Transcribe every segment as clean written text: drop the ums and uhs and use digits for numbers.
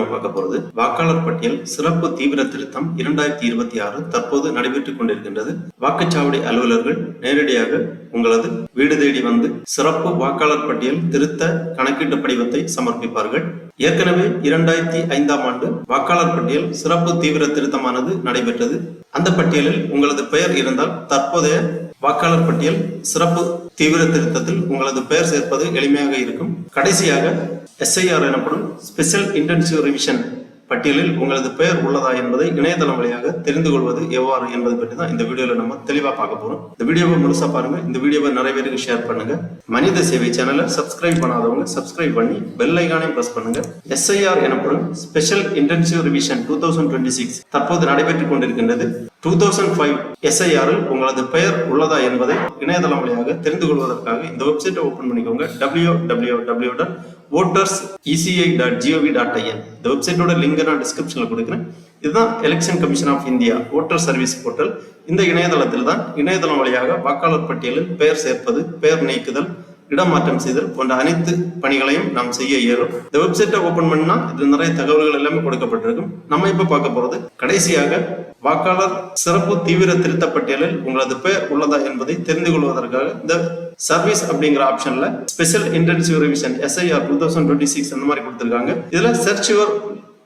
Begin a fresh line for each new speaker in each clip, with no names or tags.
நம்ம பார்க்க போறது வாக்காளர் பட்டியல் சிறப்பு தீவிர திருத்தம் 2026 தற்போது நடைபெற்றுக் கொண்டிருக்கின்றது. வாக்குச்சாவடி அலுவலர்கள் நேரடியாக உங்களது வீடு தேடி வந்து சிறப்பு வாக்காளர் பட்டியல் திருத்த கணக்கீட்டு படிவத்தை சமர்ப்பிப்பார்கள். ஏற்கனவே 2005ஆம் ஆண்டு வாக்காளர் பட்டியல் சிறப்பு தீவிர திருத்தமானது நடைபெற்றது. அந்த பட்டியலில் உங்களது பெயர் இருந்தால் தற்போதைய வாக்காளர் பட்டியல் சிறப்பு தீவிர திருத்தத்தில் உங்களது பெயர் சேர்ப்பது எளிமையாக இருக்கும். கடைசியாக SIR எனப்படும் ஸ்பெஷல் இன்டென்சிவ் ரிவிஷன் பட்டியலில் உங்களது பெயர் உள்ளதா என்பதை இணையதளம் வழியாக தெரிந்து கொள்வது எவ்வாறு என்பது பற்றி தான் இந்த வீடியோல நம்ம தெளிவா பார்க்க போறோம். இந்த வீடியோவை முழுசா பாருங்க. இந்த வீடியோவை நிறைய பேருக்கு ஷேர் பண்ணுங்க. மனித சேவை சேனலை சப்ஸ்கிரைப் பண்ணாதவங்க சப்ஸ்கிரைப் பண்ணி பெல் ஐகானையும் பிரஸ் பண்ணுங்க. SIR எனப்படும் ஸ்பெஷல் இன்டென்சிவ் ரிவிஷன் 2026 தற்போது நடைபெற்றுக் கொண்டிருக்கின்றது. 2005 SIR உங்களது பெயர் உள்ளதா என்பதை இணையதளம் வழியாக தெரிந்து கொள்வதற்காக இந்த வெப்சைட்டை ஓபன் பண்ணிக்கோங்க. www.voterseci.gov.in. இந்த வெப்சைட்டோட லிங்க் நான் டிஸ்கிரிப்ஷன்ல கொடுக்குறேன். இதுதான் election commission of India voter service portal. இந்த இணையதளத்தில் தான் இணையதளம் வழியாக வாக்காளர் பட்டியலில் பெயர் சேர்ப்பது, பெயர் நீக்குதல், இடமாற்றம் செய்தல் போன்ற அனைத்து பணிகளையும் நாம் செய்ய இயலும். இந்த வெப்சைட்டை ஓபன் பண்ணா இது நிறைய தகவல்கள் எல்லாமே கொடுக்கப்பட்டிருக்கும். நம்ம இப்ப பார்க்க போறது கடைசியாக வாக்காளர் சிறப்பு தீவிர திருத்த பட்டியலில் உங்களது பெயர் உள்ளதா என்பதை தெரிந்து கொள்வதற்காக இந்த சர்வீஸ் அப்படிங்கிற ஆப்ஷன்ல ஸ்பெஷல் இன்டென்சிவ் ரிவிஷன் SIR 2026 அந்த மாதிரி கொடுத்திருக்காங்க. இதுல search your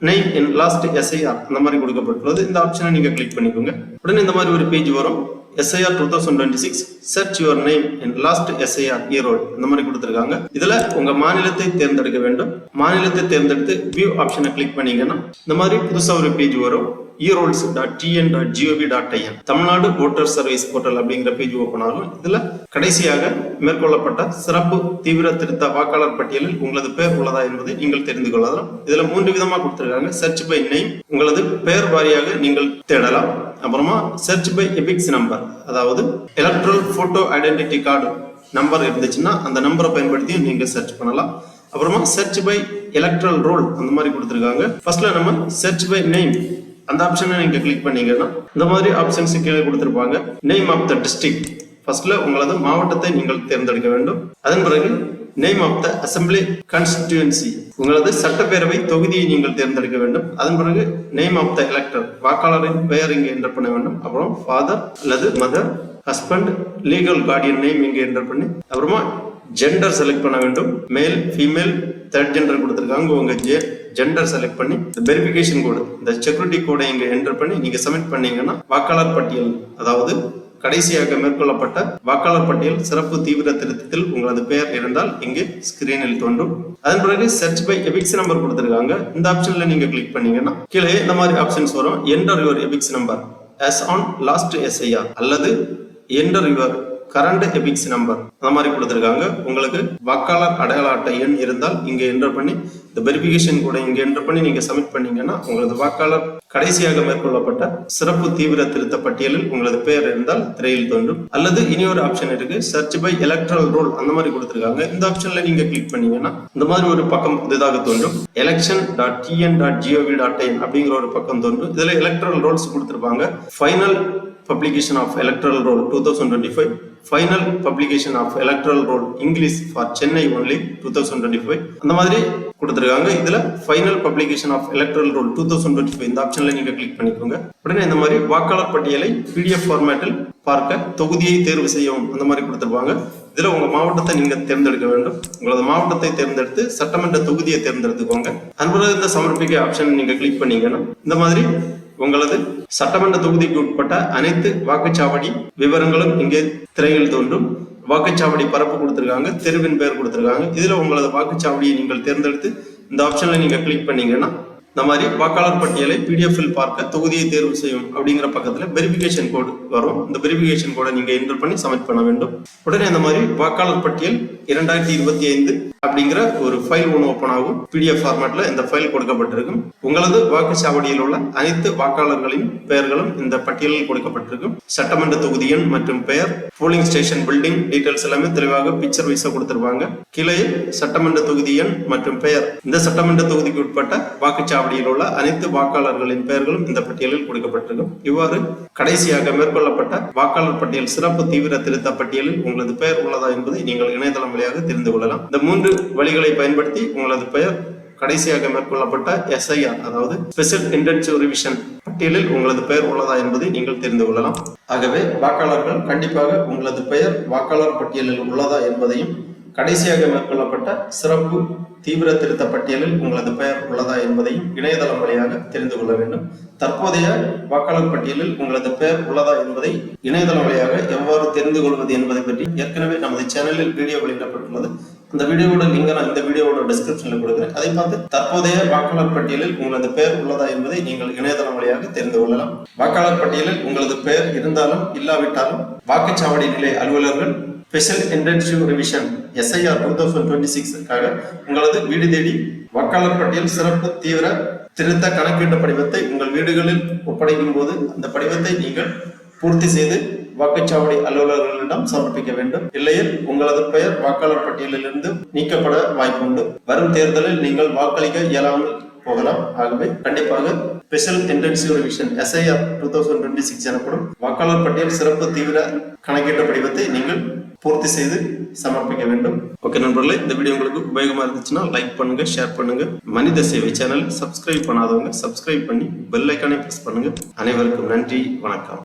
name in last SIR அந்த மாதிரி கொடுக்கப்பட்டுள்ளது. இந்த ஆப்ஷனை நீங்க கிளிக் பண்ணிக்கோங்க. உடனே இந்த மாதிரி ஒரு பேஜ் வரும். SIR 2026 search your name in last SIR Erode இந்த மாதிரி கொடுத்திருக்காங்க. இதுல உங்க மாநிலத்தை தேர்ந்தெடுக்க வேண்டும். மாநிலத்தை தேர்ந்தெடுத்து வியூ ஆப்ஷனை கிளிக் பண்ணீங்கன்னா இந்த மாதிரி புதுசா ஒரு பேஜ் வரும். erols.tn.gov.in Tamil Nadu voter service portal அப்படிங்கிற பேஜ் ஓபன் ஆகும். இதுல கடைசியாக மேற்கொள்ளப்பட்ட சிறப்பு தீவிர திருத்த வாக்காளர் பட்டியலில் உங்களது பெயர் உள்ளதா என்பதை நீங்கள் தெரிந்து கொள்ளலாம். இதுல 3 விதமா கொடுத்திருக்காங்க. சர்ச் பை நேம், உங்களது பெயர் வாரியாக நீங்கள் தேடலாம். அப்புறமா சர்ச் பை எபிக்ஸ் நம்பர், அதாவது electoral photo identity card number இருந்துச்சுன்னா அந்த நம்பரை பயன்படுத்தி நீங்க சர்ச் பண்ணலாம். அப்புறமா சர்ச் பை எலக்ட்ரல் ரோல் அந்த மாதிரி கொடுத்திருக்காங்க. ஃபர்ஸ்ட்ல நம்ம சர்ச் பை நேம் அந்த ஆப்ஷனை நீங்க கிளிக் பண்ணீங்கன்னா இந்த மாதிரி ஆப்ஷன்ஸ் கீழே கொடுத்திருப்பாங்க. நேம் ஆஃப் த டிஸ்ட்ரிக்ட், ஃபர்ஸ்ட்ல உங்களது மாவட்டத்தை நீங்கள் தேர்ந்தெடுக்க வேண்டும். அதன் பிறகு name of the assembly constituency, உங்களது சட்டப்பேரவை தொகுதியை நீங்கள் தேர்ந்தெடுக்க வேண்டும். அதன் பிறகு நேம் ஆஃப் த எலக்டர், வாக்காளரின் பெயர் இங்கே என்டர் பண்ண வேண்டும். அப்புறம் ஃபாதர் அல்லது mother, husband, legal guardian name இங்கே என்டர் பண்ணி அப்புறமா ஜெண்டர் செலக்ட் பண்ண வேண்டும். மேல், ஃபீமேல், தேர்ட் ஜெண்டர் கொடுத்திருக்காங்க. உங்க ஜெண்டர் செலக்ட் பண்ணி வெரிஃபிகேஷன் கோடு, இந்த செக்யூரிட்டி கோடை இங்க என்டர் பண்ணி நீங்க சப்மிட் பண்ணீங்கன்னா வாக்காளர் பட்டியல், அதாவது கடைசியாக மேற்கொள்ளப்பட்ட வாக்காளர் பட்டியல் சிறப்பு தீவிர திருத்தத்தில் உங்களது பெயர் இருந்தால் இங்கே ஸ்கிரீனில் தோன்றும். அதன் பிறகு சர்ச் பை எபிக்ஸ் நம்பர் கொடுத்திருக்காங்க. இந்த ஆப்ஷன்ல நீங்க கிளிக் பண்ணீங்கன்னா கீழே இந்த மாதிரி ஆப்ஷன்ஸ் வரும். Enter your epics number as on last SIR அல்லது enter your current epics number அந்த மாதிரி கொடுத்திருக்காங்க. உங்களுக்கு வாக்காளர் அடையாள அட்டை எண் இருந்தால் இங்க என்டர் பண்ணி இந்த வெரிஃபிகேஷன் கூட இங்க என்டர் பண்ணி நீங்க சப்மிட் பண்ணீங்கன்னா உங்களது வாக்காளர் கடைசியாக மேற்கொள்ளப்பட்ட சிறப்பு தீவிர திருத்த பட்டியலில் உங்களது பெயர் இருந்தால் திரையில் தோன்றும். அல்லது இனி ஒரு ஆப்ஷன் இருக்கு, சர்ச் பை எலக்ட்ரல் ரோல் அந்த மாதிரி கொடுத்திருக்காங்க. இந்த ஆப்ஷன்ல நீங்க கிளிக் பண்ணீங்கன்னா இந்த மாதிரி ஒரு பக்கம் புதிதாக தோன்றும். election.tn.gov.in அப்படிங்கிற ஒரு பக்கம் தோன்றும். இதுல எலக்ட்ரல் ரோல்ஸ் கொடுத்திருப்பாங்க. Final publication of electoral roll 2025, final publication of electoral roll English for Chennai only 2025 அந்த மாதிரி கொடுத்திருக்காங்க. இதுல final publication of electoral roll 2025 இந்த ஆப்ஷன்ல நீங்க கிளிக் பண்ணிக்கோங்க. உடனே இந்த மாதிரி வாக்காளர் பட்டியலை PDF ஃபார்மேட்டில் பார்க்க தொகுதியை தேர்வு செய்யவும் அந்த மாதிரி கொடுத்திருப்பாங்க. இதுல உங்க மாவட்டத்தை நீங்க தேர்ந்தெடுக்க வேண்டும். உங்களது மாவட்டத்தை தேர்ந்தெடுத்து சட்டமன்ற தொகுதியை தேர்ந்தெடுத்துக்கோங்க. அன்புடன் இந்த சமர்ப்பிக்க ஆப்ஷன் நீங்க கிளிக் பண்ணீங்கன்னா இந்த மாதிரி உங்களது சட்டமன்ற தொகுதிக்கு உட்பட்ட அனைத்து வாக்குச்சாவடி விவரங்களும் இங்கே திரையில் தோன்றும். வாக்குச்சாவடி பரப்பு கொடுத்திருக்காங்க, தெருவின் பெயர் கொடுத்திருக்காங்க. இதுல உங்களது வாக்குச்சாவடியை நீங்கள் தேர்ந்தெடுத்து இந்த ஆப்ஷன்ல நீங்க கிளிக் பண்ணீங்கன்னா இந்த மாதிரி வாக்காளர் பட்டியலை PDF-இல் பார்க்க தொகுதியை தேர்வு செய்யும் அப்படிங்கிற பக்கத்துல வெரிஃபிகேஷன் கோடு வரும். இந்த வெரிஃபிகேஷன் கோடை நீங்க என்டர் பண்ணி சப்மிட் பண்ண வேண்டும். உடனே இந்த மாதிரி வாக்காளர் பட்டியல் 2025 அப்படிங்கிற ஒரு ஃபைல் ஒன்று ஓபன் ஆகும். PDF ஃபார்மேட்ல இந்த ஃபைல் கொடுக்கப்பட்டிருக்கும். உங்களது வாக்குச்சாவடியில் உள்ள அனைத்து வாக்காளர்களின் பெயர்களும் இந்த பட்டியலில் கொடுக்கப்பட்டிருக்கும். சட்டமன்ற தொகுதி எண் மற்றும் பெயர், போலிங் ஸ்டேஷன் பில்டிங் டீடைல்ஸ் எல்லாமே தெளிவாக பிக்சர் வைஸா கொடுத்திருப்பாங்க. கீழே சட்டமன்ற தொகுதி எண் மற்றும் பெயர், இந்த சட்டமன்ற தொகுதிக்கு உட்பட்ட வாக்குச்சாவடியில் உள்ள அனைத்து வாக்காளர்களின் பெயர்களும் இந்த பட்டியலில் கொடுக்கப்பட்டிருக்கும். இவ்வாறு கடைசியாக மேற்கொள்ளப்பட்ட வாக்காளர் பட்டியல் சிறப்பு தீவிர திருத்த பட்டியலில் உங்களது பெயர் உள்ளதா என்பதை நீங்கள் இணையதளம் வழியாக தெரிந்து கொள்ளலாம். இந்த 3 வழிகளை பயன்படுத்தி உங்களது பெயர் கடைசியாக மேற்கொள்ளப்பட்ட எஸ்ஐஆர் அதாவது ஸ்பெஷல் இன்டென்சிவ் ரிவிஷன் பட்டியலில் உங்களது பெயர் உள்ளதா என்பதை நீங்கள் தெரிந்து கொள்ளலாம். ஆகவே வாக்காளர்கள் கண்டிப்பாக உங்களது பெயர் வாக்காளர் பட்டியலில் உள்ளதா என்பதையும் கடைசியாக மேற்கொள்ளப்பட்ட சிறப்பு தீவிர திருத்த பட்டியலில் உங்களது பெயர் உள்ளதா என்பதையும் இணையதளம் வழியாக தெரிந்து கொள்ள வேண்டும். தற்போதைய வாக்காளர் பட்டியலில் உங்களது பெயர் உள்ளதா என்பதை இணையதளம் வழியாக எவ்வாறு தெரிந்து கொள்வது என்பதை பற்றி ஏற்கனவே நமது சேனலில் வீடியோ வெளியிடப்பட்டுள்ளது. அந்த வீடியோவோட லிங்கை நான் இந்த வீடியோவோட டிஸ்கிரிப்ஷனில் கொடுக்கிறேன். அதை பார்த்து தற்போதைய வாக்காளர் பட்டியலில் உங்களது பெயர் உள்ளதா என்பதை நீங்கள் இணையதளம் வழியாக தெரிந்து கொள்ளலாம். வாக்காளர் பட்டியலில் உங்களது பெயர் இருந்தாலும் இல்லாவிட்டாலும் வாக்குச்சாவடி நிலை அலுவலர்கள் ஸ்பெஷல் இன்டென்சிவ் ரிவிஷன் எஸ்ஐஆர் 2026க்காக உங்களது வீடு தேடி வாக்காளர் பட்டியல் சிறப்பு தீவிர திருத்த கணக்கீட்டு படிவத்தை உங்கள் வீடுகளில் ஒப்படைக்கும் போது அந்த படிவத்தை நீங்கள் பூர்த்தி செய்து வாக்குச்சாவடி அலுவலர்களிடம் சமர்ப்பிக்க வேண்டும். இல்லையில் உங்களது பெயர் வாக்காளர் பட்டியலிலிருந்து நீக்கப்பட வாய்ப்புண்டு. வரும் தேர்தலில் நீங்கள் வாக்களிக்க இயலாமல் போகலாம். ஆகவே கண்டிப்பாக ஸ்பெஷல் இன்டென்சிவ் ரிவிஷன் எஸ்ஐஆர் 2026 எனப்படும் வாக்காளர் பட்டியல் சிறப்பு தீவிர கணக்கீட்டு படிவத்தை நீங்கள் பூர்த்தி செய்து சமர்ப்பிக்க வேண்டும். ஓகே நண்பர்களே, இந்த வீடியோ உங்களுக்கு உபயோகமா இருந்துச்சுன்னா லைக் பண்ணுங்க, ஷேர் பண்ணுங்க. மனித சேவை சேனல் சப்ஸ்கிரைப் பண்ணாதவங்க சப்ஸ்கிரைப் பண்ணி பெல் ஐக்கானை பிரஸ் பண்ணுங்க. அனைவருக்கும் நன்றி, வணக்கம்.